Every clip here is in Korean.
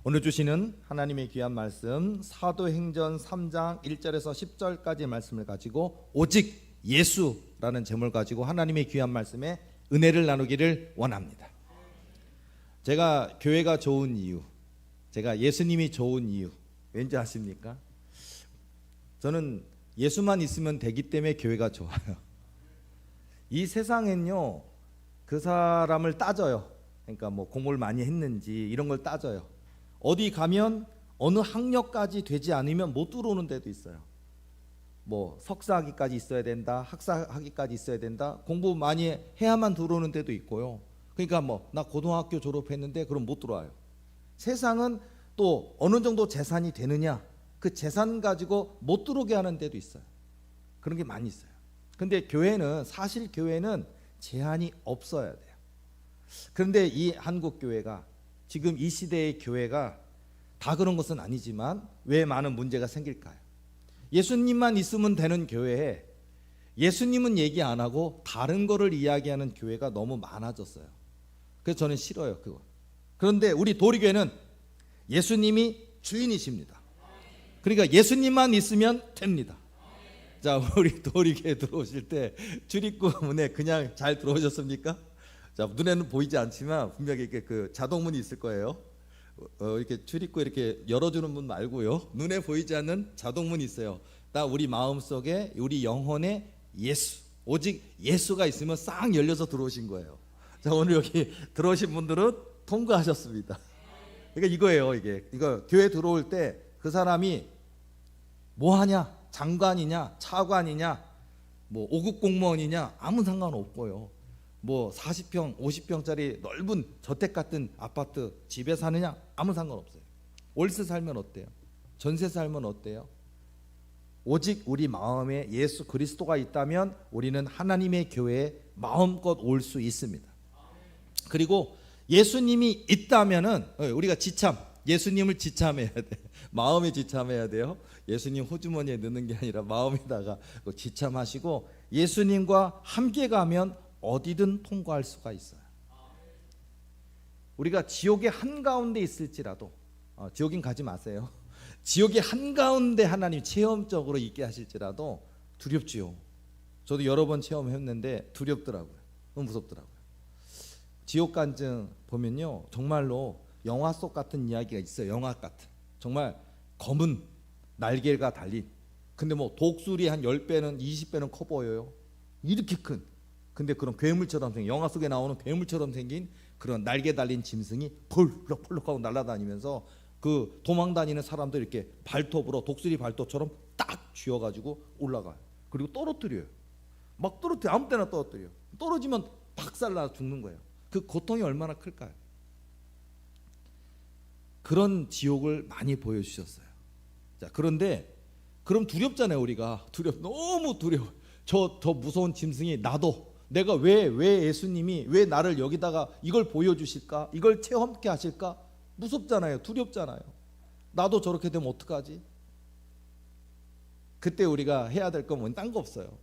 오늘 주시는 하나님의 귀한 말씀 사도행전 3장 1절에서 10절까지의 말씀을 가지고 오직 예수라는 제목을 가지고 하나님의 귀한 말씀에 은혜를 나누기를 원합니다. 제가 교회가 좋은 이유, 제가 예수님이 좋은 이유 왠지 아십니까? 저는 예수만 있으면 되기 때문에 교회가 좋아요. 이 세상엔요, 그 사람을 따져요. 그러니까 뭐 공부를 많이 했는지 이런 걸 따져요. 어디 가면 어느 학력까지 되지 않으면 못 들어오는 데도 있어요. 뭐 석사학위까지 있어야 된다, 학사학위까지 있어야 된다, 공부 많이 해야만 들어오는 데도 있고요. 그러니까 뭐 나 고등학교 졸업했는데 그럼 못 들어와요. 세상은 또 어느 정도 재산이 되느냐, 그 재산 가지고 못 들어오게 하는 데도 있어요. 그런 게 많이 있어요. 근데 교회는, 사실 교회는 제한이 없어야 돼요. 그런데 이 한국 교회가, 지금 이 시대의 교회가 다 그런 것은 아니지만 왜 많은 문제가 생길까요? 예수님만 있으면 되는 교회에 예수님은 얘기 안 하고 다른 거를 이야기하는 교회가 너무 많아졌어요. 그래서 저는 싫어요, 그거. 그런데 우리 도리교회는 예수님이 주인이십니다. 그러니까 예수님만 있으면 됩니다. 자, 우리 도리교회 들어오실 때 출입구 문에 그냥 잘 들어오셨습니까? 자, 눈에는 보이지 않지만 분명히 이렇게 그 자동문이 있을 거예요. 이렇게 출입구 이렇게 열어주는 문 말고요, 눈에 보이지 않는 자동문이 있어요. 딱 우리 마음속에, 우리 영혼에 예수, 오직 예수가 있으면 싹 열려서 들어오신 거예요. 자, 오늘 여기 들어오신 분들은 통과하셨습니다. 그러니까 이거예요. 이거 교회 들어올 때 그 사람이 뭐 하냐, 장관이냐, 차관이냐, 뭐 5급 공무원이냐 아무 상관없고요. 뭐 40평, 50평짜리 넓은 저택 같은 아파트 집에 사느냐 아무 상관없어요. 월세 살면 어때요? 전세 살면 어때요? 오직 우리 마음에 예수 그리스도가 있다면 우리는 하나님의 교회에 마음껏 올 수 있습니다. 그리고 예수님이 있다면은 우리가 지참, 예수님을 지참해야 돼. 마음에 지참해야 돼요. 예수님 호주머니에 넣는 게 아니라 마음에다가 지참하시고 예수님과 함께 가면 어디든 통과할 수가 있어요. 우리가 지옥의 한가운데 있을지라도, 지옥인 가지 마세요. 지옥의 한가운데 하나님 체험적으로 있게 하실지라도 두렵지요. 저도 여러 번 체험했는데 두렵더라고요. 너무 무섭더라고요. 지옥 간증 보면요, 정말로 영화 속 같은 이야기가 있어요. 영화 같은, 정말 검은 날개가 달린, 근데 뭐 독수리 한 10배는 20배는 커 보여요. 이렇게 큰, 근데 그런 괴물처럼 생긴, 영화 속에 나오는 괴물처럼 생긴 그런 날개 달린 짐승이 펄럭펄럭하고 날아다니면서 그 도망다니는 사람들 이렇게 발톱으로, 독수리 발톱처럼 딱 쥐어가지고 올라가요. 그리고 떨어뜨려요. 막 떨어뜨려, 아무 때나 떨어뜨려요. 떨어지면 박살나 죽는 거예요. 그 고통이 얼마나 클까요? 그런 지옥을 많이 보여주셨어요. 자, 그런데 그럼 두렵잖아요. 우리가 너무 두려워. 저 무서운 짐승이 나도, 내가 왜 예수님이 왜 나를 여기다가 이걸 보여주실까, 이걸 체험케 하실까, 무섭잖아요. 두렵잖아요. 나도 저렇게 되면 어떡하지? 그때 우리가 해야 될 건 뭐니? 딴 거 없어요.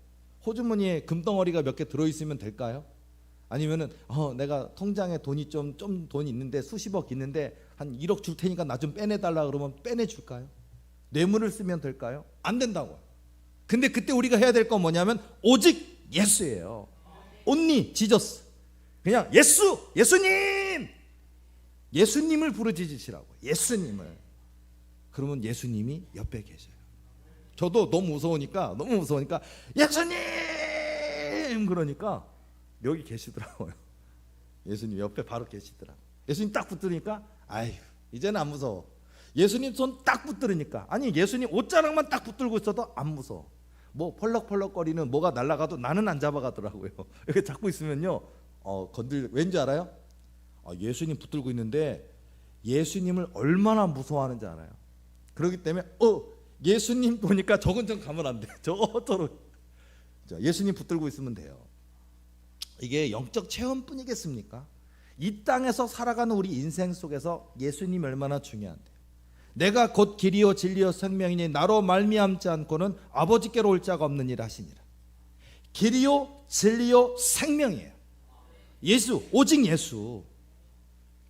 호주머니에 금덩어리가 몇 개 들어있으면 될까요? 아니면은 내가 통장에 돈이 좀 돈이 있는데 수십억 있는데 한 1억 줄 테니까 나 좀 빼내달라 그러면 빼내줄까요? 뇌물을 쓰면 될까요? 안 된다고. 근데 그때 우리가 해야 될 건 뭐냐면 오직 예수예요. only Jesus. 그냥 예수님, 예수님을 부르짖으시라고. 예수님을. 그러면 예수님이 옆에 계셔요. 저도 너무 무서우니까 예수님, 그러니까 여기 계시더라고요. 예수님 옆에 바로 계시더라고요. 예수님 딱 붙들으니까 아휴, 이제는 안 무서워. 예수님 손 딱 붙들으니까, 아니 예수님 옷자락만 딱 붙들고 있어도 안 무서워. 뭐 펄럭펄럭거리는 뭐가 날아가도 나는 안 잡아가더라고요. 이렇게 잡고 있으면요, 왠지 알아요? 예수님 붙들고 있는데 예수님을 얼마나 무서워하는지 알아요. 그렇기 때문에 예수님 보니까 저건 좀 가면 안 돼. 저쪽으로. 예수님 붙들고 있으면 돼요. 이게 영적 체험뿐이겠습니까? 이 땅에서 살아가는 우리 인생 속에서 예수님이 얼마나 중요한데요. 내가 곧 길이요 진리요 생명이니 나로 말미암지 않고는 아버지께로 올 자가 없느니라 하시니라. 길이요 진리요 생명이에요. 예수, 오직 예수.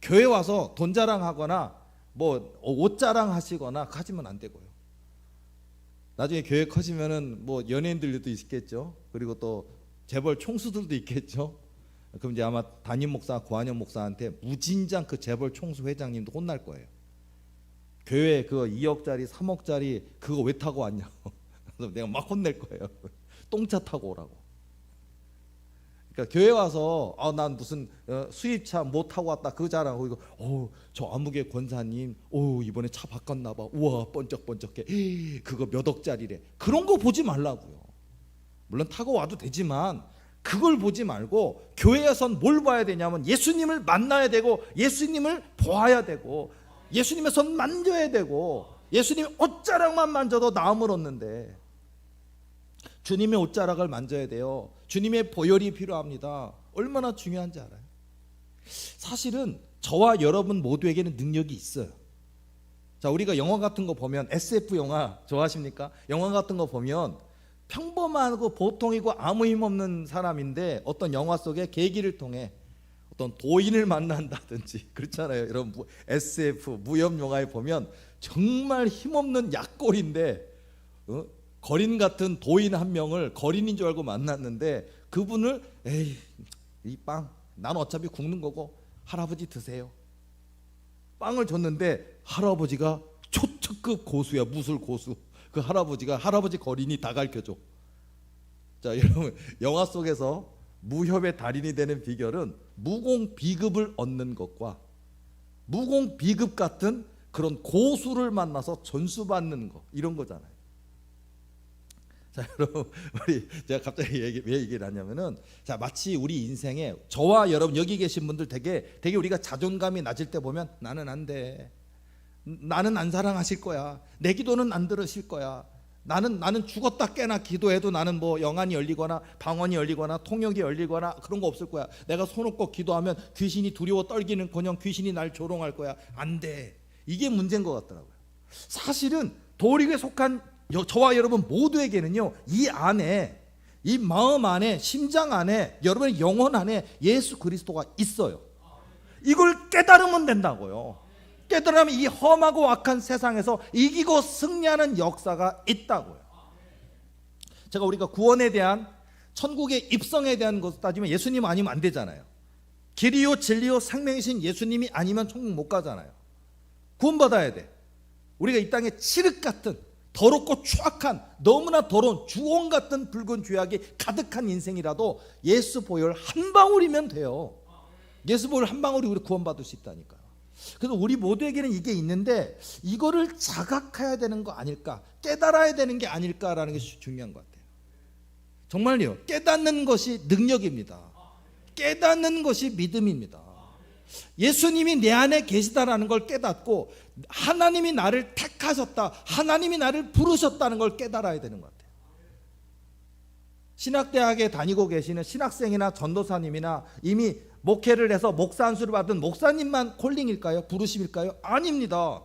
교회 와서 돈 자랑하거나 뭐 옷 자랑하시거나 하시면 안 되고요. 나중에 교회 커지면은 뭐 연예인들도 있겠죠. 그리고 또 재벌 총수들도 있겠죠. 그럼 이제 아마 담임 목사, 고한영 목사한테 무진장 그 재벌 총수 회장님도 혼날 거예요. 교회 그 2억짜리 3억짜리 그거 왜 타고 왔냐고. 그래서 내가 막 혼낼 거예요. 똥차 타고 오라고. 그러니까 교회 와서 난 무슨 수입차 뭐 타고 왔다 그거 자랑하고 이거 저 아무개 권사님 이번에 차 바꿨나 봐. 우와 번쩍번쩍해. 그거 몇 억짜리래. 그런 거 보지 말라고요. 물론 타고 와도 되지만 그걸 보지 말고 교회에선 뭘 봐야 되냐면 예수님을 만나야 되고 예수님을 보아야 되고 예수님의 손 만져야 되고 예수님의 옷자락만 만져도 나음을 얻는데 주님의 옷자락을 만져야 돼요. 주님의 보혈이 필요합니다. 얼마나 중요한지 알아요? 사실은 저와 여러분 모두에게는 능력이 있어요. 자, 우리가 영화 같은 거 보면 SF 영화 좋아하십니까? 영화 같은 거 보면 평범하고 보통이고 아무 힘 없는 사람인데 어떤 영화 속의 계기를 통해 어떤 도인을 만난다든지 그렇잖아요. 이런 SF 무협 영화에 보면 정말 힘없는 약골인데 거린 같은 도인 한 명을 거린인 줄 알고 만났는데 그분을 이 빵 난 어차피 굶는 거고 할아버지 드세요. 빵을 줬는데 할아버지가 초특급 고수야. 무술 고수. 그 할아버지가 할아버지 거린이 다 가르쳐줘. 자, 여러분 영화 속에서 무협의 달인이 되는 비결은 무공 비급을 얻는 것과 무공 비급 같은 그런 고수를 만나서 전수받는 거 이런 거잖아요. 자, 여러분 제가 갑자기 왜 얘기를 하냐면은 자, 마치 우리 인생에 저와 여러분 여기 계신 분들 되게 우리가 자존감이 낮을 때 보면 나는 안 돼. 나는 안 사랑하실 거야. 내 기도는 안 들으실 거야. 나는 죽었다 깨나 기도해도 나는 뭐 영안이 열리거나 방언이 열리거나 통역이 열리거나 그런 거 없을 거야. 내가 손 놓고 기도하면 귀신이 두려워 떨기는커녕 귀신이 날 조롱할 거야. 안 돼. 이게 문제인 것 같더라고요. 사실은 도리에 속한 저와 여러분 모두에게는요, 이 안에, 이 마음 안에, 심장 안에, 여러분의 영혼 안에 예수 그리스도가 있어요. 이걸 깨달으면 된다고요. 깨달으면 이 험하고 악한 세상에서 이기고 승리하는 역사가 있다고요. 제가 우리가 구원에 대한, 천국의 입성에 대한 것을 따지면 예수님 아니면 안 되잖아요. 길이요 진리요 생명이신 예수님이 아니면 천국 못 가잖아요. 구원받아야 돼. 우리가 이 땅에 칠흑 같은 더럽고 추악한, 너무나 더러운 주홍 같은 붉은 죄악이 가득한 인생이라도 예수 보혈 한 방울이면 돼요. 예수 보혈 한 방울이 우리 구원받을 수 있다니까요. 그래서 우리 모두에게는 이게 있는데 이거를 자각해야 되는 거 아닐까, 깨달아야 되는 게 아닐까라는 것이 중요한 것 같아요. 정말요. 깨닫는 것이 능력입니다. 깨닫는 것이 믿음입니다. 예수님이 내 안에 계시다라는 걸 깨닫고 하나님이 나를 택하셨다, 하나님이 나를 부르셨다는 걸 깨달아야 되는 것 같아요. 신학대학에 다니고 계시는 신학생이나 전도사님이나 이미 목회를 해서 목사 안수를 받은 목사님만 콜링일까요? 부르심일까요? 아닙니다.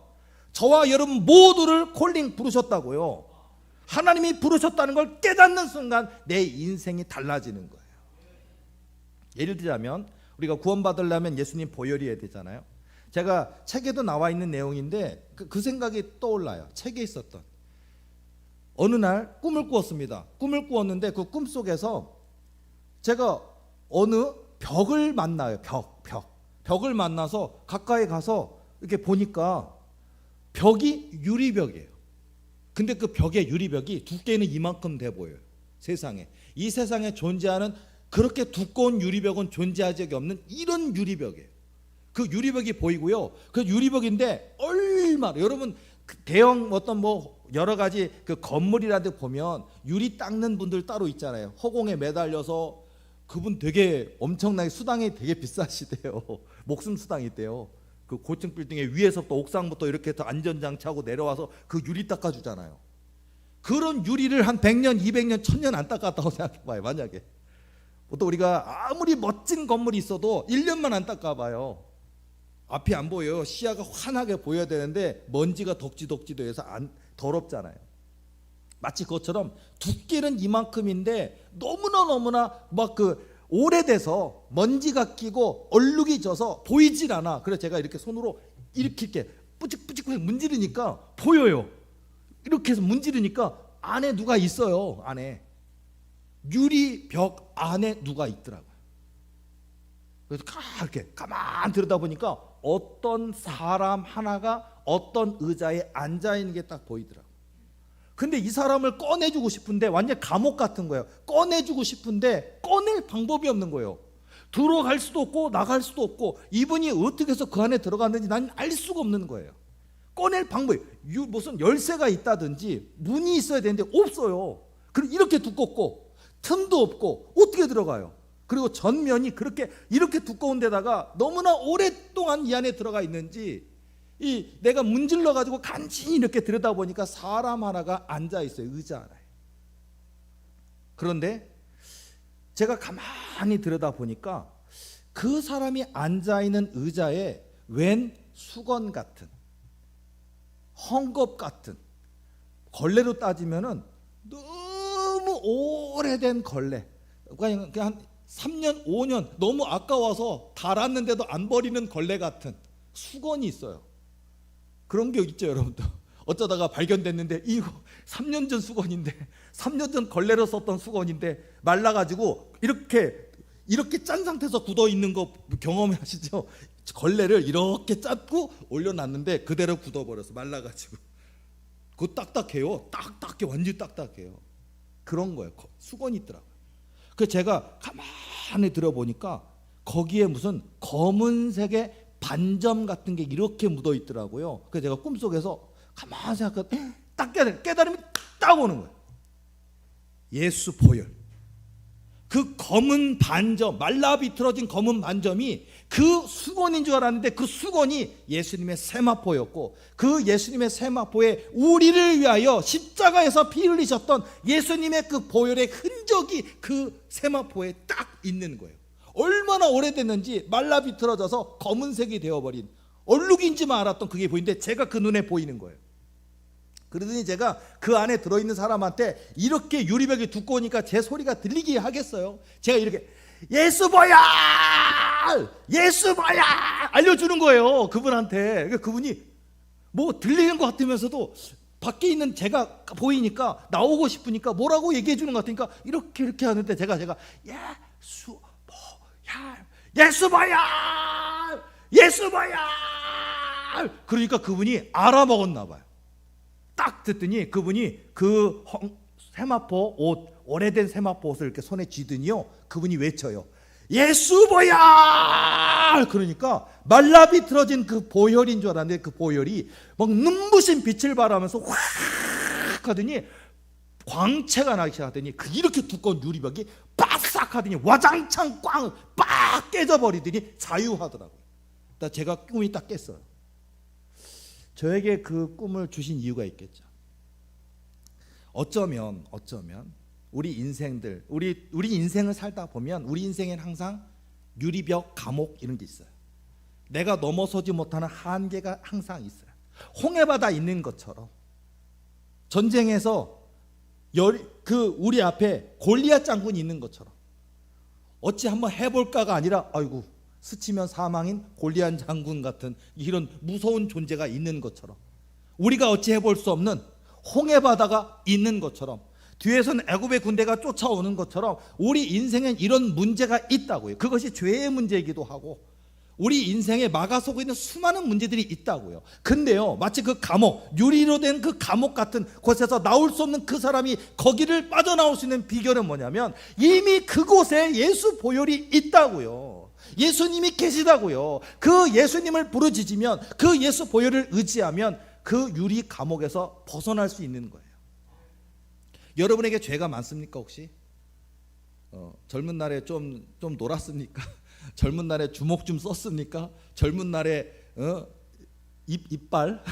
저와 여러분 모두를 콜링 부르셨다고요. 하나님이 부르셨다는 걸 깨닫는 순간 내 인생이 달라지는 거예요. 예를 들자면 우리가 구원받으려면 예수님 보혈이어야 되잖아요. 제가 책에도 나와 있는 내용인데 그 생각이 떠올라요. 책에 있었던 어느 날 꿈을 꾸었습니다. 꿈을 꾸었는데 그 꿈속에서 제가 어느 벽을 만나요. 벽을 만나서 가까이 가서 이렇게 보니까 벽이 유리벽이에요. 근데 그 벽의 유리벽이 두께는 이만큼 돼 보여요. 세상에, 이 세상에 존재하는 그렇게 두꺼운 유리벽은 존재한 적이 없는 이런 유리벽이에요. 그 유리벽이 보이고요. 그 유리벽인데 얼마나, 여러분 대형 어떤 뭐 여러 가지 그 건물이라도 보면 유리 닦는 분들 따로 있잖아요. 허공에 매달려서 그분 되게 엄청나게 수당이 되게 비싸시대요. 목숨 수당이 있대요. 그 고층 빌딩의 위에서부터 옥상부터 이렇게 해서 안전장치하고 내려와서 그 유리 닦아주잖아요. 그런 유리를 한 100년, 200년, 1000년 안 닦았다고 생각해봐요. 만약에 또 우리가 아무리 멋진 건물이 있어도 1년만 안 닦아봐요. 앞이 안 보여요. 시야가 환하게 보여야 되는데 먼지가 덕지덕지도 해서 더럽잖아요. 마치 그것처럼 두께는 이만큼인데 너무나 막 그 오래돼서 먼지가 끼고 얼룩이 져서 보이질 않아. 그래서 제가 이렇게 손으로 이렇게 뿌직뿌직 문지르니까 보여요. 이렇게 해서 문지르니까 안에 누가 있어요. 안에 유리벽 안에 누가 있더라고요. 그래서 이렇게 가만 들여다보니까 어떤 사람 하나가 어떤 의자에 앉아 있는 게 딱 보이더라고요. 근데 이 사람을 꺼내주고 싶은데 완전 감옥 같은 거예요. 꺼내주고 싶은데 꺼낼 방법이 없는 거예요. 들어갈 수도 없고 나갈 수도 없고, 이분이 어떻게 해서 그 안에 들어갔는지 난 알 수가 없는 거예요. 꺼낼 방법이 무슨 열쇠가 있다든지 문이 있어야 되는데 없어요. 그리고 이렇게 두껍고 틈도 없고 어떻게 들어가요? 그리고 전면이 이렇게 두꺼운 데다가 너무나 오랫동안 이 안에 들어가 있는지 내가 문질러 가지고 간신히 이렇게 들여다보니까 사람 하나가 앉아 있어요. 의자 하나에. 그런데 제가 가만히 들여다보니까 그 사람이 앉아 있는 의자에 웬 수건 같은, 헝겊 같은, 걸레로 따지면은 너무 오래된 걸레, 그냥 한 3년 5년 너무 아까워서 닳았는데도 안 버리는 걸레 같은 수건이 있어요. 그런 게 있죠, 여러분도. 어쩌다가 발견됐는데 이거 3년 전 수건인데, 3년 전 걸레로 썼던 수건인데 말라가지고 이렇게 짠 상태에서 굳어 있는 거 경험하시죠? 걸레를 이렇게 짰고 올려놨는데 그대로 굳어버려서 말라가지고. 그거 딱딱해요. 딱딱해, 완전히 딱딱해요. 그런 거예요. 수건이 있더라고요. 그래서 제가 가만히 들어보니까 거기에 무슨 검은색의 반점 같은 게 이렇게 묻어 있더라고요. 그래서 제가 꿈속에서 가만히 생각하다 딱 깨달음이 딱 오는 거예요. 예수 보혈. 그 검은 반점, 말라 비틀어진 검은 반점이 그 수건인 줄 알았는데 그 수건이 예수님의 세마포였고, 그 예수님의 세마포에 우리를 위하여 십자가에서 피 흘리셨던 예수님의 그 보혈의 흔적이 그 세마포에 딱 있는 거예요. 얼마나 오래됐는지 말라 비틀어져서 검은색이 되어버린, 얼룩인지만 알았던 그게 보이는데 제가 그 눈에 보이는 거예요. 그러더니 제가 그 안에 들어있는 사람한테 이렇게 유리벽이 두꺼우니까 제 소리가 들리게 하겠어요. 제가 이렇게 예수 보혈! 예수 보혈! 알려주는 거예요, 그분한테. 그러니까 그분이 뭐 들리는 것 같으면서도 밖에 있는 제가 보이니까 나오고 싶으니까 뭐라고 얘기해 주는 것 같으니까 이렇게 하는데 제가 예수 보혈! 예수 보혈! 예수 보혈! 그러니까 그분이 알아먹었나 봐요. 딱 듣더니 그분이 그 세마포 옷, 오래된 세마포 옷을 이렇게 손에 쥐더니요, 그분이 외쳐요. 예수 보혈! 그러니까 말라 비틀어진 그 보혈인 줄 알았는데 그 보혈이 막 눈부신 빛을 발하면서 확 하더니 광채가 나기 시작하더니 이렇게 두꺼운 유리벽이 바싹 하더니 와장창 꽝 빡 깨져버리더니 자유하더라고요. 제가 꿈이 딱 깼어요. 저에게 그 꿈을 주신 이유가 있겠죠. 어쩌면 우리 인생들, 우리 인생을 살다 보면 우리 인생엔 항상 유리벽, 감옥 이런 게 있어요. 내가 넘어서지 못하는 한계가 항상 있어요. 홍해바다 있는 것처럼, 전쟁에서 우리 앞에 골리앗 장군이 있는 것처럼, 어찌 한번 해볼까가 아니라 아이고 스치면 사망인 골리앗 장군 같은 이런 무서운 존재가 있는 것처럼, 우리가 어찌 해볼 수 없는 홍해바다가 있는 것처럼, 뒤에서는 애굽의 군대가 쫓아오는 것처럼 우리 인생엔 이런 문제가 있다고요. 그것이 죄의 문제이기도 하고 우리 인생에 막아서고 있는 수많은 문제들이 있다고요. 근데요, 마치 그 감옥, 유리로 된 그 감옥 같은 곳에서 나올 수 없는 그 사람이 거기를 빠져나올 수 있는 비결은 뭐냐면 이미 그곳에 예수 보혈이 있다고요. 예수님이 계시다고요. 그 예수님을 부르짖으면, 그 예수 보혈을 의지하면 그 유리 감옥에서 벗어날 수 있는 거예요. 여러분에게 죄가 많습니까 혹시? 젊은 날에 좀 놀았습니까? 젊은 날에 주먹 좀 썼습니까? 젊은 날에 이빨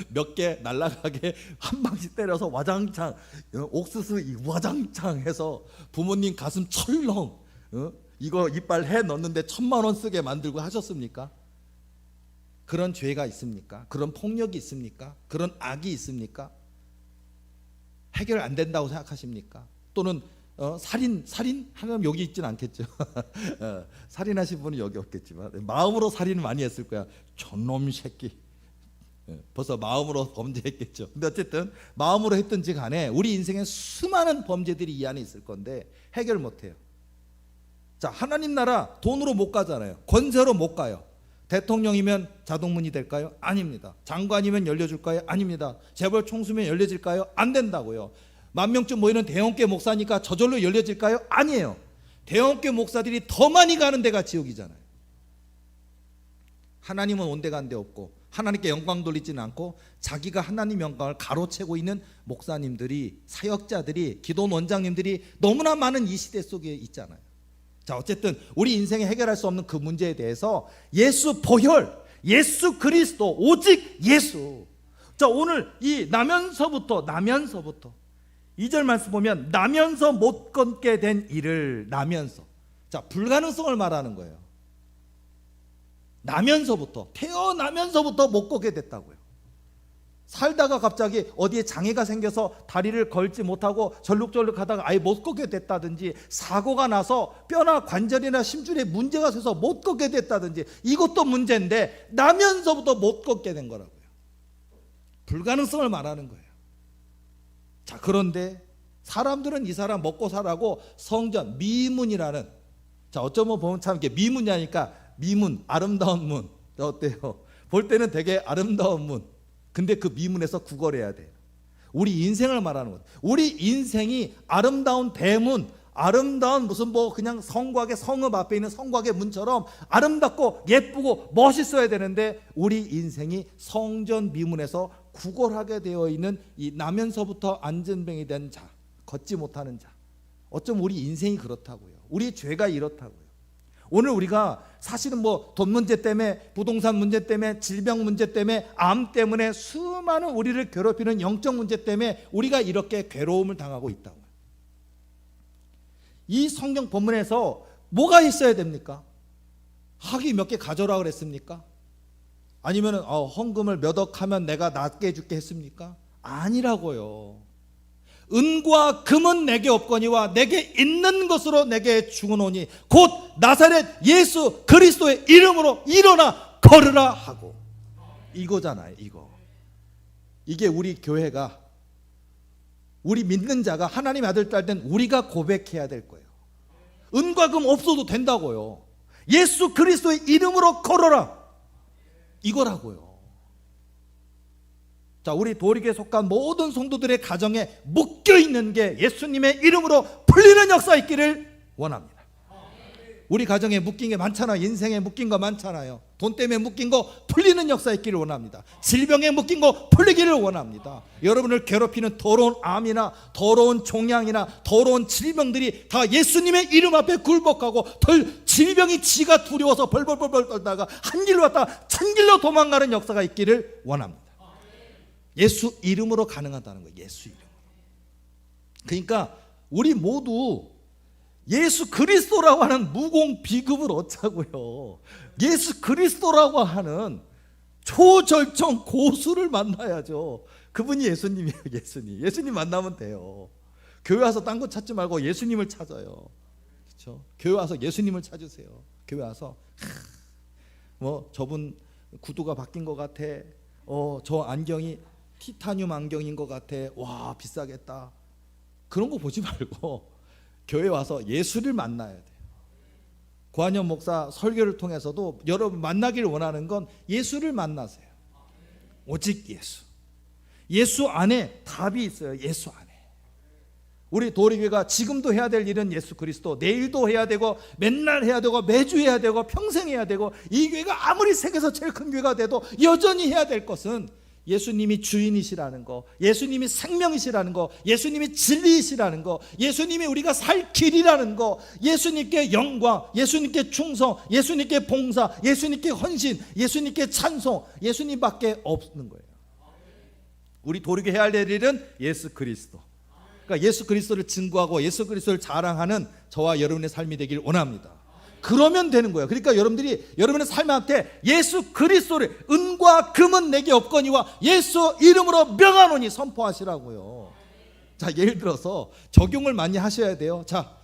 몇 개 날아가게 한 방씩 때려서 와장창, 옥수수 와장창 해서 부모님 가슴 철렁 이거 이빨 해 넣는데 1,000만 원 쓰게 만들고 하셨습니까? 그런 죄가 있습니까? 그런 폭력이 있습니까? 그런 악이 있습니까? 해결 안 된다고 생각하십니까? 또는 살인 하면 여기 있진 않겠죠. 살인하신 분은 여기 없겠지만 마음으로 살인을 많이 했을 거야. 저놈 새끼, 벌써 마음으로 범죄했겠죠. 근데 어쨌든 마음으로 했든지 간에 우리 인생에 수많은 범죄들이 이 안에 있을 건데 해결 못해요. 자, 하나님 나라 돈으로 못 가잖아요. 권세로 못 가요. 대통령이면 자동문이 될까요? 아닙니다. 장관이면 열려줄까요? 아닙니다. 재벌 총수면 열려질까요? 안 된다고요. 10,000명쯤 모이는 대형교회 목사니까 저절로 열려질까요? 아니에요. 대형교회 목사들이 더 많이 가는 데가 지옥이잖아요. 하나님은 온 데가 한 데 없고 하나님께 영광 돌리지는 않고 자기가 하나님 영광을 가로채고 있는 목사님들이, 사역자들이, 기도 원장님들이 너무나 많은 이 시대 속에 있잖아요. 자, 어쨌든 우리 인생에 해결할 수 없는 그 문제에 대해서 예수 보혈, 예수 그리스도, 오직 예수. 자, 오늘 이 나면서부터 2절 말씀 보면 나면서 못 걷게 된 일을, 나면서, 자, 불가능성을 말하는 거예요. 나면서부터, 태어나면서부터 못 걷게 됐다고요. 살다가 갑자기 어디에 장애가 생겨서 다리를 걸지 못하고 절룩절룩 하다가 아예 못 걷게 됐다든지, 사고가 나서 뼈나 관절이나 심줄에 문제가 생겨서 못 걷게 됐다든지, 이것도 문제인데 나면서부터 못 걷게 된 거라고요. 불가능성을 말하는 거예요. 자, 그런데 사람들은 이 사람 먹고 살라고 성전, 미문이라는, 자, 어쩌면 보면 참 이게 미문이 아니까 미문, 아름다운 문. 어때요? 볼 때는 되게 아름다운 문. 근데 그 미문에서 구걸해야 돼요. 우리 인생을 말하는 거예요. 우리 인생이 아름다운 대문, 아름다운 무슨 뭐 그냥 성곽의, 성읍 앞에 있는 성곽의 문처럼 아름답고 예쁘고 멋있어야 되는데 우리 인생이 성전 미문에서 구걸하게 되어 있는 이 나면서부터 안전뱅이 된 자, 걷지 못하는 자. 어쩜 우리 인생이 그렇다고요. 우리 죄가 이렇다고요. 오늘 우리가 사실은 뭐 돈 문제 때문에, 부동산 문제 때문에, 질병 문제 때문에, 암 때문에, 수많은 우리를 괴롭히는 영적 문제 때문에 우리가 이렇게 괴로움을 당하고 있다고요. 이 성경 본문에서 뭐가 있어야 됩니까? 학위 몇 개 가져라 그랬습니까? 아니면 헌금을 몇 억 하면 내가 낫게 해줄게 했습니까? 아니라고요. 은과 금은 내게 없거니와 내게 있는 것으로 내게 주노니 곧 나사렛 예수 그리스도의 이름으로 일어나 걸으라 하고, 이거잖아요. 이게 우리 교회가, 우리 믿는 자가 하나님의 아들 딸 된 우리가 고백해야 될 거예요. 은과 금 없어도 된다고요. 예수 그리스도의 이름으로 걸어라, 이거라고요. 자, 우리 도리교에 속한 모든 성도들의 가정에 묶여있는 게 예수님의 이름으로 풀리는 역사 있기를 원합니다. 우리 가정에 묶인 게 많잖아요. 인생에 묶인 거 많잖아요. 돈 때문에 묶인 거 풀리는 역사 있기를 원합니다. 질병에 묶인 거 풀리기를 원합니다. 여러분을 괴롭히는 더러운 암이나 더러운 종양이나 더러운 질병들이 다 예수님의 이름 앞에 굴복하고 질병이 지가 두려워서 벌벌벌벌 떨다가 한 길로 왔다가 천 길로 도망가는 역사가 있기를 원합니다. 예수 이름으로 가능하다는 거예요. 예수 이름으로. 그러니까 우리 모두 예수 그리스도라고 하는 무공 비급을 얻자고요. 예수 그리스도라고 하는 초절정 고수를 만나야죠. 그분이 예수님이에요. 예수님 만나면 돼요. 교회 와서 딴 거 찾지 말고 예수님을 찾아요. 그렇죠? 교회 와서 예수님을 찾으세요. 교회 와서 뭐 저분 구두가 바뀐 것 같아. 저 안경이 티타늄 안경인 것 같아. 와, 비싸겠다. 그런 거 보지 말고 교회 와서 예수를 만나야 돼요. 고한영 목사 설교를 통해서도 여러분 만나기를 원하는 건 예수를 만나세요. 오직 예수. 예수 안에 답이 있어요. 예수 안에. 우리 도리교회가 지금도 해야 될 일은 예수 그리스도, 내일도 해야 되고 맨날 해야 되고 매주 해야 되고 평생 해야 되고, 이 교회가 아무리 세계에서 제일 큰 교회가 돼도 여전히 해야 될 것은 예수님이 주인이시라는 거, 예수님이 생명이시라는 거, 예수님이 진리이시라는 거, 예수님이 우리가 살 길이라는 거, 예수님께 영광, 예수님께 충성, 예수님께 봉사, 예수님께 헌신, 예수님께 찬송, 예수님밖에 없는 거예요. 우리 도리교 해야 할 일은 예수 그리스도. 그러니까 예수 그리스도를 증거하고 예수 그리스도를 자랑하는 저와 여러분의 삶이 되길 원합니다. 그러면 되는 거예요. 그러니까 여러분들이 여러분의 삶한테 예수 그리스도를, 은과 금은 내게 없거니와 예수 이름으로 명하노니 선포하시라고요. 자, 예를 들어서 적용을 많이 하셔야 돼요. 자,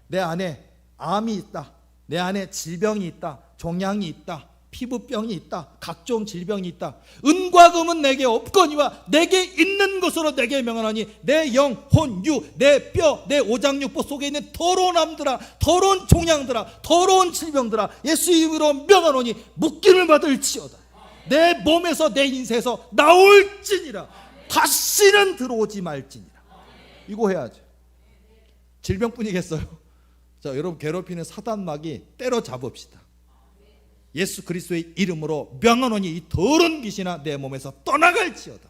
내 안에 암이 있다, 내 안에 질병이 있다, 종양이 있다, 피부병이 있다, 각종 질병이 있다. 은과 금은 내게 없거니와 내게 있는 것으로 내게 명하노니 내 영, 혼, 유, 내 뼈, 내 오장육부 속에 있는 더러운 암들아, 더러운 종양들아, 더러운 질병들아, 예수 이름으로 명하노니 묶임을 받을지어다. 내 몸에서, 내 인생에서 나올지니라. 다시는 들어오지 말지니라. 이거 해야죠. 질병뿐이겠어요? 자, 여러분, 괴롭히는 사단마귀 때려잡읍시다. 예수 그리스도의 이름으로 명하노니 이 더러운 귀신아 내 몸에서 떠나갈지어다.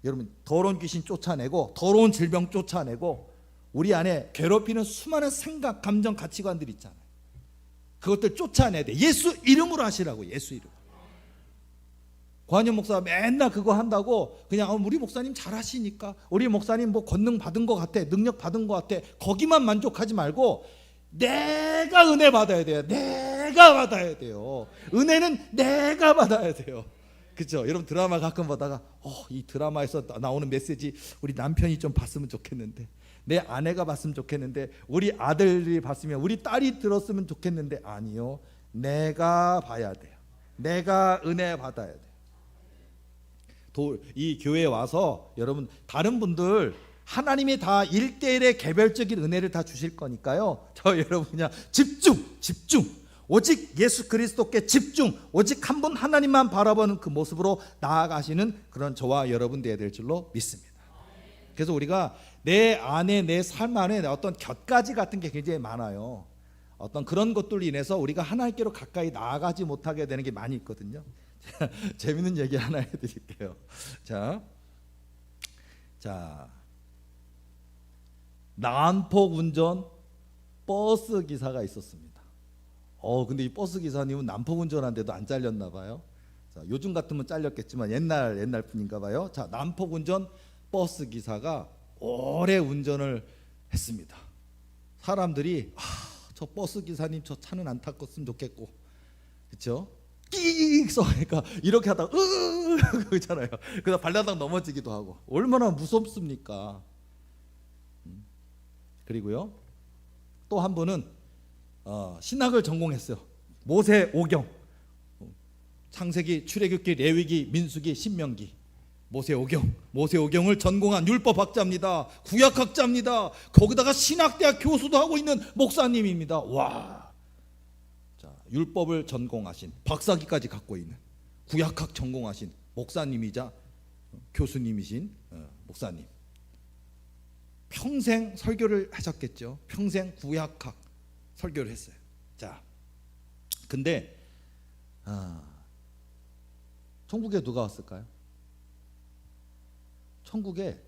여러분, 더러운 귀신 쫓아내고 더러운 질병 쫓아내고 우리 안에 괴롭히는 수많은 생각, 감정, 가치관들이 있잖아요. 그것들 쫓아내야 돼. 예수 이름으로 하시라고. 예수 이름. 고한영 목사가 맨날 그거 한다고 그냥 우리 목사님 잘하시니까, 우리 목사님 뭐 권능 받은 것 같아, 능력 받은 것 같아, 거기만 만족하지 말고 내가 은혜 받아야 돼요. 내가 받아야 돼요. 은혜는 내가 받아야 돼요. 그렇죠? 여러분, 드라마 가끔 보다가 이 드라마에서 나오는 메시지 우리 남편이 좀 봤으면 좋겠는데, 내 아내가 봤으면 좋겠는데, 우리 아들이 봤으면, 우리 딸이 들었으면 좋겠는데, 아니요, 내가 봐야 돼요. 내가 은혜 받아야 돼요. 이 교회에 와서 여러분, 다른 분들 하나님이 다 1대1의 개별적인 은혜를 다 주실 거니까요, 저 여러분 그냥 집중 오직 예수 그리스도께 집중, 오직 한 분 하나님만 바라보는 그 모습으로 나아가시는 그런 저와 여러분 되어야 될 줄로 믿습니다. 그래서 우리가 내 안에, 내 삶 안에 어떤 곁가지 같은 게 굉장히 많아요. 어떤 그런 것들로 인해서 우리가 하나님께로 가까이 나아가지 못하게 되는 게 많이 있거든요. 재밌는 얘기 하나 해드릴게요. 자, 난폭 운전 버스 기사가 있었습니다. 근데 이 버스 기사님은 난폭 운전한데도 안 잘렸나 봐요. 자, 요즘 같으면 잘렸겠지만 옛날 분인가 봐요. 자, 난폭 운전 버스 기사가 오래 운전을 했습니다. 사람들이 저 버스 기사님 저 차는 안 탔었으면 좋겠고, 그렇죠? 끼익 써니까 이렇게 하다가 그렇잖아요. 그래서 발라당 넘어지기도 하고, 얼마나 무섭습니까? 그리고요, 또 한 분은 신학을 전공했어요. 모세 오경, 창세기, 출애굽기, 레위기, 민수기, 신명기, 모세 오경을 전공한 율법학자입니다. 구약학자입니다. 거기다가 신학대학 교수도 하고 있는 목사님입니다. 와, 자, 율법을 전공하신, 박사기까지 갖고 있는, 구약학 전공하신 목사님이자 교수님이신 목사님. 평생 설교를 하셨겠죠. 평생 구약학 설교를 했어요. 자, 근데 천국에 누가 왔을까요? 천국에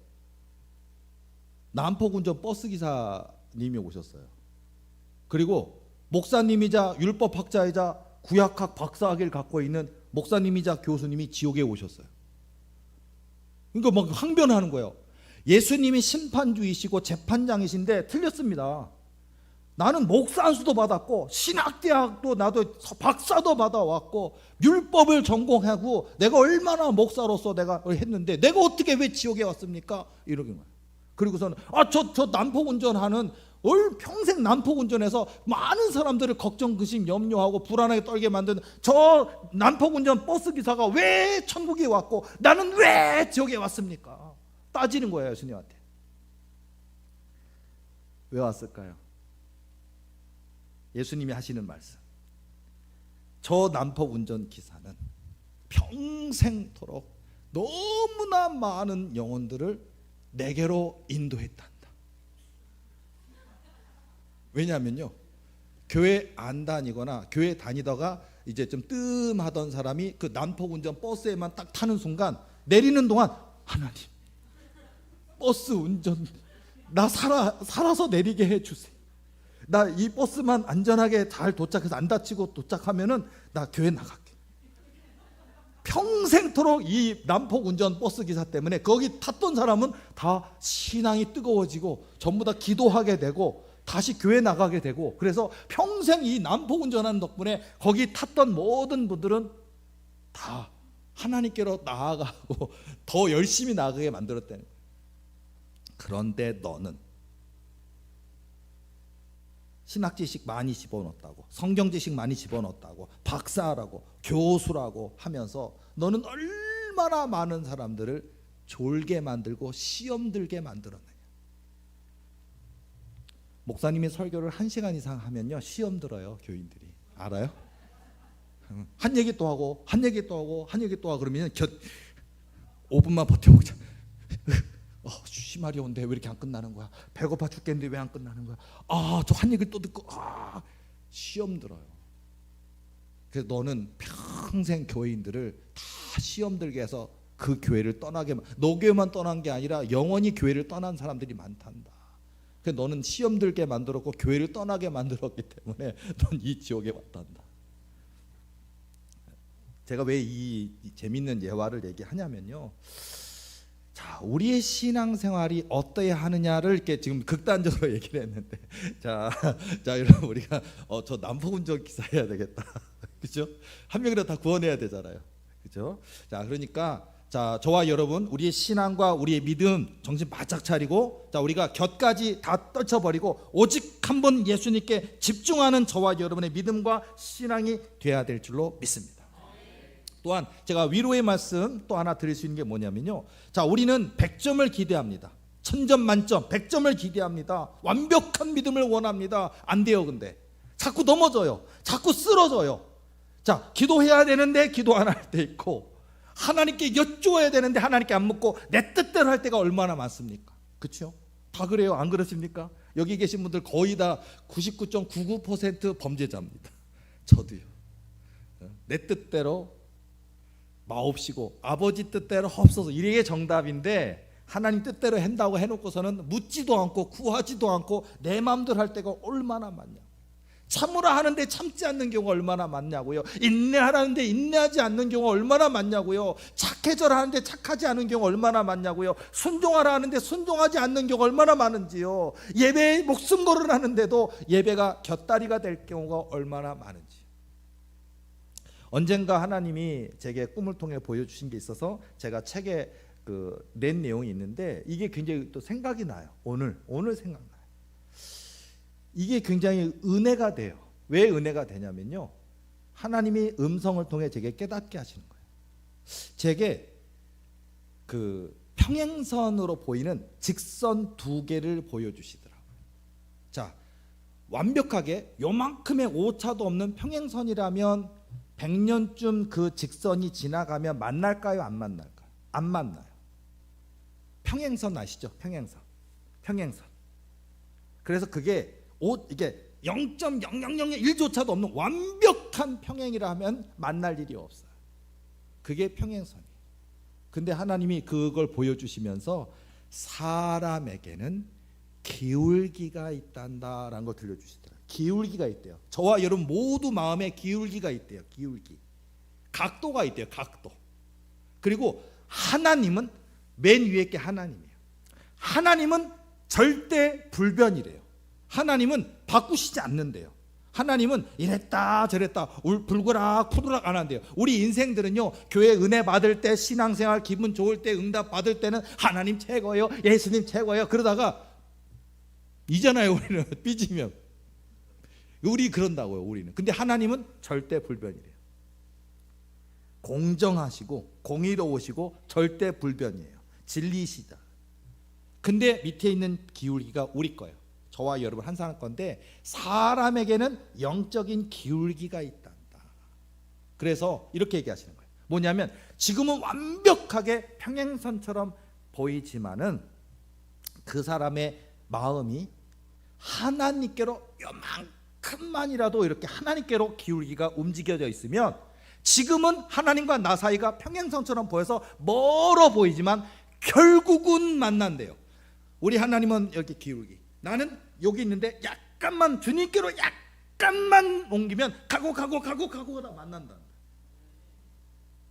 난폭운전 버스 기사님이 오셨어요. 그리고 목사님이자 율법학자이자 구약학 박사학위를 갖고 있는 목사님이자 교수님이 지옥에 오셨어요. 그러니까 막 항변하는 거예요. 예수님이 심판주이시고 재판장이신데 틀렸습니다. 나는 목사 안수도 받았고 신학대학도 나도 박사도 받아왔고 율법을 전공하고 내가 얼마나 목사로서 내가 했는데 내가 어떻게 왜 지옥에 왔습니까? 이러는 거예요. 그리고서는 저 난폭운전하는 평생 난폭운전해서 많은 사람들을 걱정, 근심, 염려하고 불안하게 떨게 만든 저 난폭운전 버스 기사가 왜 천국에 왔고 나는 왜 지옥에 왔습니까? 따지는 거예요. 예수님한테. 왜 왔을까요? 예수님이 하시는 말씀, 저 난폭운전 기사는 평생토록 너무나 많은 영혼들을 내게로 인도했단다. 왜냐하면요, 교회 안 다니거나 교회 다니다가 이제 좀 뜸하던 사람이 그 난폭운전 버스에만 딱 타는 순간 내리는 동안, 하나님 버스 운전 나 살아서 내리게 해주세요. 나 이 버스만 안전하게 잘 도착해서 안 다치고 도착하면은 나 교회 나갈게. 평생토록 이 난폭운전 버스 기사 때문에 거기 탔던 사람은 다 신앙이 뜨거워지고 전부 다 기도하게 되고 다시 교회 나가게 되고, 그래서 평생 이 난폭운전하는 덕분에 거기 탔던 모든 분들은 다 하나님께로 나아가고 더 열심히 나아가게 만들었다는 거예요. 그런데 너는 신학 지식 많이 집어넣었다고, 성경 지식 많이 집어넣었다고, 박사라고, 교수라고 하면서 너는 얼마나 많은 사람들을 졸게 만들고 시험 들게 만들었느냐. 목사님이 설교를 1시간 이상 하면요 시험 들어요. 교인들이 알아요? 한 얘기 또 하고 한 얘기 또 하고 한 얘기 또 하고 그러면 5분만 버텨보자. 심하려운데 왜 이렇게 안 끝나는 거야? 배고파 죽겠는데 왜 안 끝나는 거야? 저 한 얘기 또 듣고 시험 들어요. 그래서 너는 평생 교인들을 다 시험 들게 해서 그 교회를 떠나게, 너 교회만 떠난 게 아니라 영원히 교회를 떠난 사람들이 많단다. 그래서 너는 시험 들게 만들었고 교회를 떠나게 만들었기 때문에 넌 이 지옥에 왔단다. 제가 왜 이 재밌는 예화를 얘기하냐면요, 자, 우리의 신앙생활이 어떠해야 하느냐를 이렇게 지금 극단적으로 얘기를 했는데, 자 여러분, 우리가 저 난폭운전 기사 해야 되겠다. 그죠? 한 명이라도 다 구원해야 되잖아요. 그죠? 자, 그러니까 자, 저와 여러분, 우리의 신앙과 우리의 믿음 정신 바짝 차리고, 자, 우리가 곁까지 다 떨쳐버리고 오직 한 번 예수님께 집중하는 저와 여러분의 믿음과 신앙이 돼야 될 줄로 믿습니다. 또한 제가 위로의 말씀 또 하나 드릴 수 있는 게 뭐냐면요, 자, 우리는 100점을 기대합니다. 1000점 만점 100점을 기대합니다. 완벽한 믿음을 원합니다. 안 돼요. 근데 자꾸 넘어져요. 자꾸 쓰러져요. 자, 기도해야 되는데 기도 안 할 때 있고, 하나님께 여쭈어야 되는데 하나님께 안 묻고 내 뜻대로 할 때가 얼마나 많습니까? 그렇죠? 다 그래요. 안 그렇습니까? 여기 계신 분들 거의 다 99.99% 범죄자입니다. 저도요. 내 뜻대로 마옵시고 아버지 뜻대로 하옵소서, 이게 정답인데 하나님 뜻대로 한다고 해놓고서는 묻지도 않고 구하지도 않고 내 마음대로 할 때가 얼마나 많냐. 참으라 하는데 참지 않는 경우가 얼마나 많냐고요. 인내하라는데 인내하지 않는 경우가 얼마나 많냐고요. 착해져라 하는데 착하지 않은 경우가 얼마나 많냐고요. 순종하라 하는데 순종하지 않는 경우가 얼마나 많은지요. 예배에 목숨 걸으라는데도 예배가 곁다리가 될 경우가 얼마나 많은지. 언젠가 하나님이 제게 꿈을 통해 보여주신 게 있어서 제가 책에 낸 내용이 있는데, 이게 굉장히 또 생각이 나요. 오늘 생각나요. 이게 굉장히 은혜가 돼요. 왜 은혜가 되냐면요, 하나님이 음성을 통해 제게 깨닫게 하시는 거예요. 제게 평행선으로 보이는 직선 2개를 보여주시더라고요. 자, 완벽하게 요만큼의 오차도 없는 평행선이라면 100년쯤 그 직선이 지나가면 만날까요? 안 만날까요? 안 만나요. 평행선 아시죠? 평행선. 그래서 그게 이게 0.0001조차도 없는 완벽한 평행이라 하면 만날 일이 없어요. 그게 평행선이에요. 근데 하나님이 그걸 보여주시면서 사람에게는 기울기가 있단다라는 걸 들려주시더라고요. 기울기가 있대요. 저와 여러분 모두 마음에 기울기가 있대요. 기울기. 각도가 있대요. 각도. 그리고 하나님은 맨 위에 게 하나님이에요. 하나님은 절대 불변이래요. 하나님은 바꾸시지 않는데요. 하나님은 이랬다 저랬다 불그락 푸드락 안 한대요. 우리 인생들은요, 교회 은혜 받을 때, 신앙생활 기분 좋을 때, 응답 받을 때는 하나님 최고예요, 예수님 최고예요, 그러다가 이잖아요. 우리는 삐지면 우리 그런다고요. 우리는. 근데 하나님은 절대 불변이래요. 공정하시고 공의로우시고 절대 불변이에요. 진리시다. 근데 밑에 있는 기울기가 우리 거예요. 저와 여러분 한 사람 건데, 사람에게는 영적인 기울기가 있단다. 그래서 이렇게 얘기하시는 거예요. 뭐냐면 지금은 완벽하게 평행선처럼 보이지만은 그 사람의 마음이 하나님께로 요만큼만이라도 이렇게 하나님께로 기울기가 움직여져 있으면, 지금은 하나님과 나 사이가 평행선처럼 보여서 멀어 보이지만 결국은 만난대요. 우리 하나님은 이렇게 기울기, 나는 여기 있는데 약간만 주님께로 약간만 옮기면 가고 다 만난다.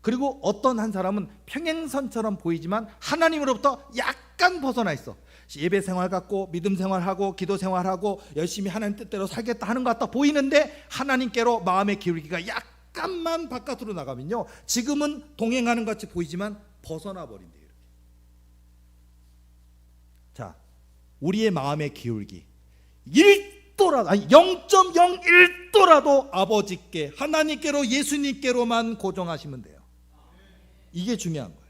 그리고 어떤 한 사람은 평행선처럼 보이지만 하나님으로부터 약간 벗어나 있어. 예배 생활 갖고 믿음 생활하고 기도 생활하고 열심히 하나님 뜻대로 살겠다 하는 것 같다 보이는데, 하나님께로 마음의 기울기가 약간만 바깥으로 나가면요, 지금은 동행하는 것 같이 보이지만 벗어나 버린대요. 이렇게. 자, 우리의 마음의 기울기 1도 1도라도, 아니 0.01도라도 아버지께, 하나님께로, 예수님께로만 고정하시면 돼요. 이게 중요한 거예요.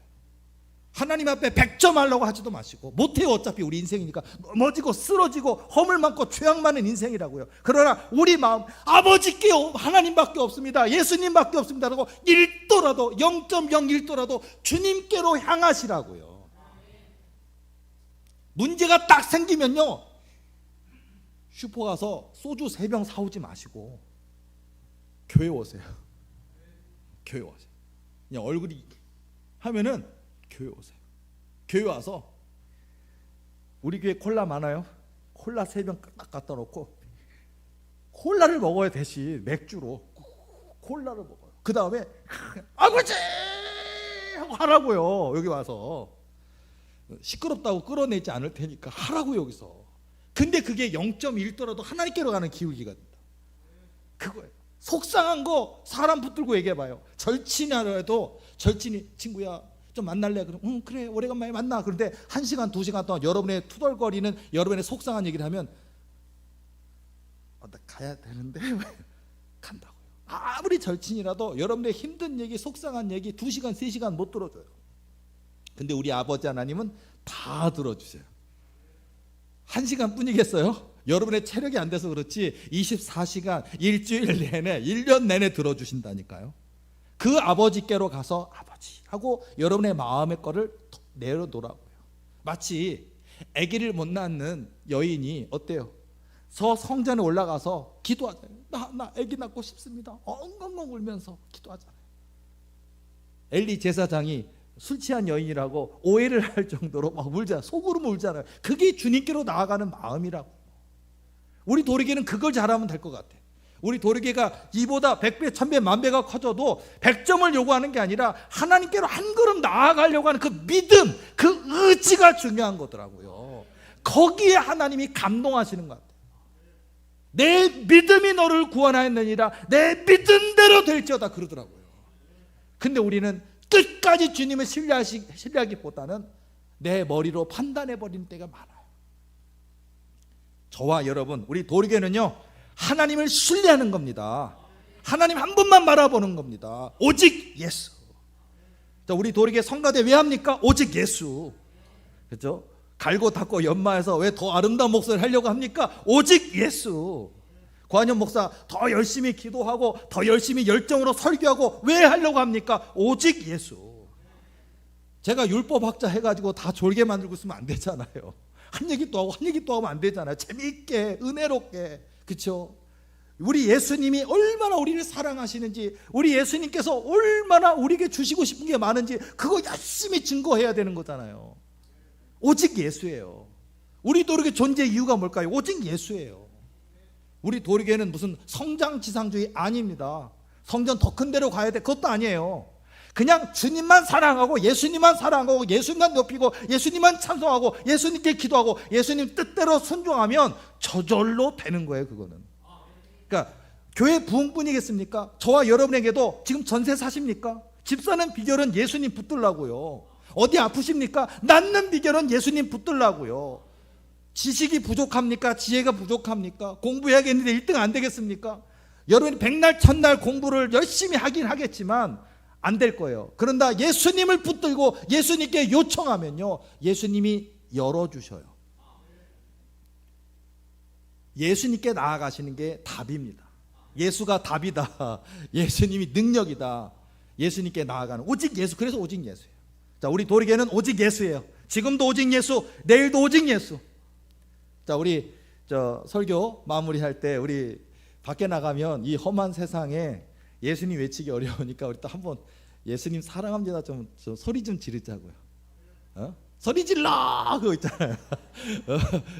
하나님 앞에 100점 하려고 하지도 마시고, 못해요. 어차피 우리 인생이니까. 넘어지고 쓰러지고 허물 많고 죄악 많은 인생이라고요. 그러나 우리 마음, 아버지께 하나님밖에 없습니다, 예수님밖에 없습니다 라고 1도라도, 0.01도라도 주님께로 향하시라고요. 문제가 딱 생기면요, 슈퍼 가서 소주 3병 사오지 마시고 교회 오세요. 교회 오세요. 그냥 얼굴이 하면은 교회 오세요. 교회 와서, 우리 교회 콜라 많아요. 콜라 3병 딱 갖다 놓고 콜라를 먹어야 대신 맥주로 콜라를 먹어요. 그 다음에 아버지 하고 하라고요. 여기 와서 시끄럽다고 끌어내지 않을 테니까 하라고 여기서. 근데 그게 0.1도라도 하나님께로 가는 기울기가 된다. 그거예요. 속상한 거 사람 붙들고 얘기해봐요. 절친이라도, 절친이 친구야 좀 만날래? 그럼 그래 오래간만에 만나. 그런데 1시간 2시간 동안 여러분의 투덜거리는, 여러분의 속상한 얘기를 하면 나 가야 되는데 간다고요. 아무리 절친이라도 여러분의 힘든 얘기, 속상한 얘기 2시간 3시간 못 들어줘요. 근데 우리 아버지 하나님은 다 들어주세요. 1시간 뿐이겠어요? 여러분의 체력이 안 돼서 그렇지 24시간 일주일 내내 1년 내내 들어주신다니까요. 그 아버지께로 가서 아버지 하고 여러분의 마음의 거를 내려놓으라고요. 마치 아기를 못 낳는 여인이 어때요? 저 성전에 올라가서 기도하잖아요. 나 아기 낳고 싶습니다. 엉엉엉 울면서 기도하잖아요. 엘리 제사장이 술 취한 여인이라고 오해를 할 정도로 막 울잖아요. 속으로 울잖아요. 그게 주님께로 나아가는 마음이라고. 우리 도리개는 그걸 잘하면 될 것 같아요. 우리 도리개가 이보다 100배, 1000배, 10,000배가 커져도 100점을 요구하는 게 아니라 하나님께로 한 걸음 나아가려고 하는 그 믿음, 그 의지가 중요한 거더라고요. 거기에 하나님이 감동하시는 것 같아요. 내 믿음이 너를 구원하였느니라, 내 믿음대로 될지어다 그러더라고요. 근데 우리는 끝까지 주님을 신뢰하기보다는 내 머리로 판단해버리는 때가 많아요. 저와 여러분, 우리 도리개는요, 하나님을 신뢰하는 겁니다. 하나님 한 분만 바라보는 겁니다. 오직 예수. 자, 우리 도리개 성가대 왜 합니까? 오직 예수. 그렇죠? 갈고 닦고 연마해서 왜 더 아름다운 목소리를 하려고 합니까? 오직 예수. 고한현 목사 더 열심히 기도하고 더 열심히 열정으로 설교하고 왜 하려고 합니까? 오직 예수. 제가 율법학자 해가지고 다 졸게 만들고 있으면 안 되잖아요. 한 얘기 또 하고 한 얘기 또 하면 안 되잖아요. 재미있게, 은혜롭게. 그렇죠? 우리 예수님이 얼마나 우리를 사랑하시는지, 우리 예수님께서 얼마나 우리에게 주시고 싶은 게 많은지 그거 열심히 증거해야 되는 거잖아요. 오직 예수예요. 우리 도리개 존재 이유가 뭘까요? 오직 예수예요. 우리 도리개는 무슨 성장지상주의 아닙니다. 성전 더 큰 데로 가야 돼, 그것도 아니에요. 그냥 주님만 사랑하고 예수님만 사랑하고 예수님만 높이고 예수님만 찬송하고 예수님께 기도하고 예수님 뜻대로 순종하면 저절로 되는 거예요. 그거는. 그러니까 교회 부흥뿐이겠습니까? 저와 여러분에게도 지금 전세 사십니까? 집 사는 비결은 예수님 붙들라고요. 어디 아프십니까? 낫는 비결은 예수님 붙들라고요. 지식이 부족합니까? 지혜가 부족합니까? 공부해야겠는데 1등 안 되겠습니까? 여러분이 백날 천날 공부를 열심히 하긴 하겠지만 안 될 거예요. 그런다 예수님을 붙들고 예수님께 요청하면요, 예수님이 열어주셔요. 예수님께 나아가시는 게 답입니다. 예수가 답이다. 예수님이 능력이다. 예수님께 나아가는 오직 예수. 그래서 오직 예수예요. 자, 우리 도리개는 오직 예수예요. 지금도 오직 예수, 내일도 오직 예수. 자, 우리 설교 마무리할 때 우리 밖에 나가면 이 험한 세상에 예수님 외치기 어려우니까 우리 또 한번 예수님 사랑합니다 좀 소리 좀 지르자고요. 소리 질러 그거 있잖아요.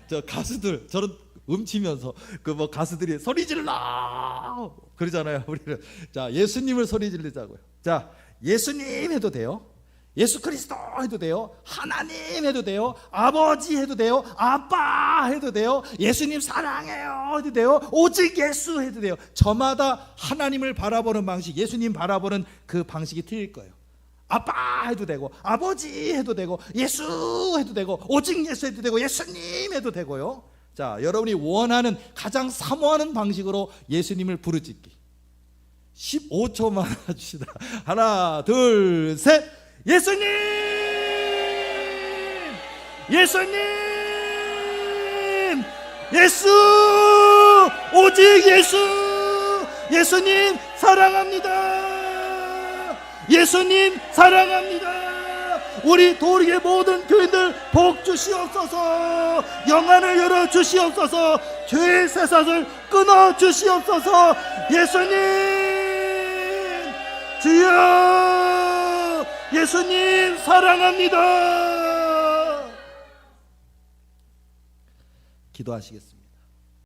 저 가수들 저런 음치면서 그 뭐 가수들이 소리 질러 그러잖아요. 우리는 자 예수님을 소리 지르자고요. 자 예수님 해도 돼요. 예수 그리스도 해도 돼요. 하나님 해도 돼요. 아버지 해도 돼요. 아빠 해도 돼요. 예수님 사랑해요 해도 돼요. 오직 예수 해도 돼요. 저마다 하나님을 바라보는 방식, 예수님 바라보는 그 방식이 틀릴 거예요. 아빠 해도 되고 아버지 해도 되고 예수 해도 되고 오직 예수 해도 되고 예수님 해도 되고요. 자, 여러분이 원하는 가장 사모하는 방식으로 예수님을 부르짖기. 15초만 해줍시다. 하나, 둘, 셋. 예수님! 예수님! 예수! 오직 예수! 예수님 사랑합니다. 예수님 사랑합니다. 우리 도리의 모든 교인들 복 주시옵소서. 영안을 열어 주시옵소서. 죄의 쇠사슬 끊어 주시옵소서. 예수님 주여, 예수님 사랑합니다. 기도하시겠습니다.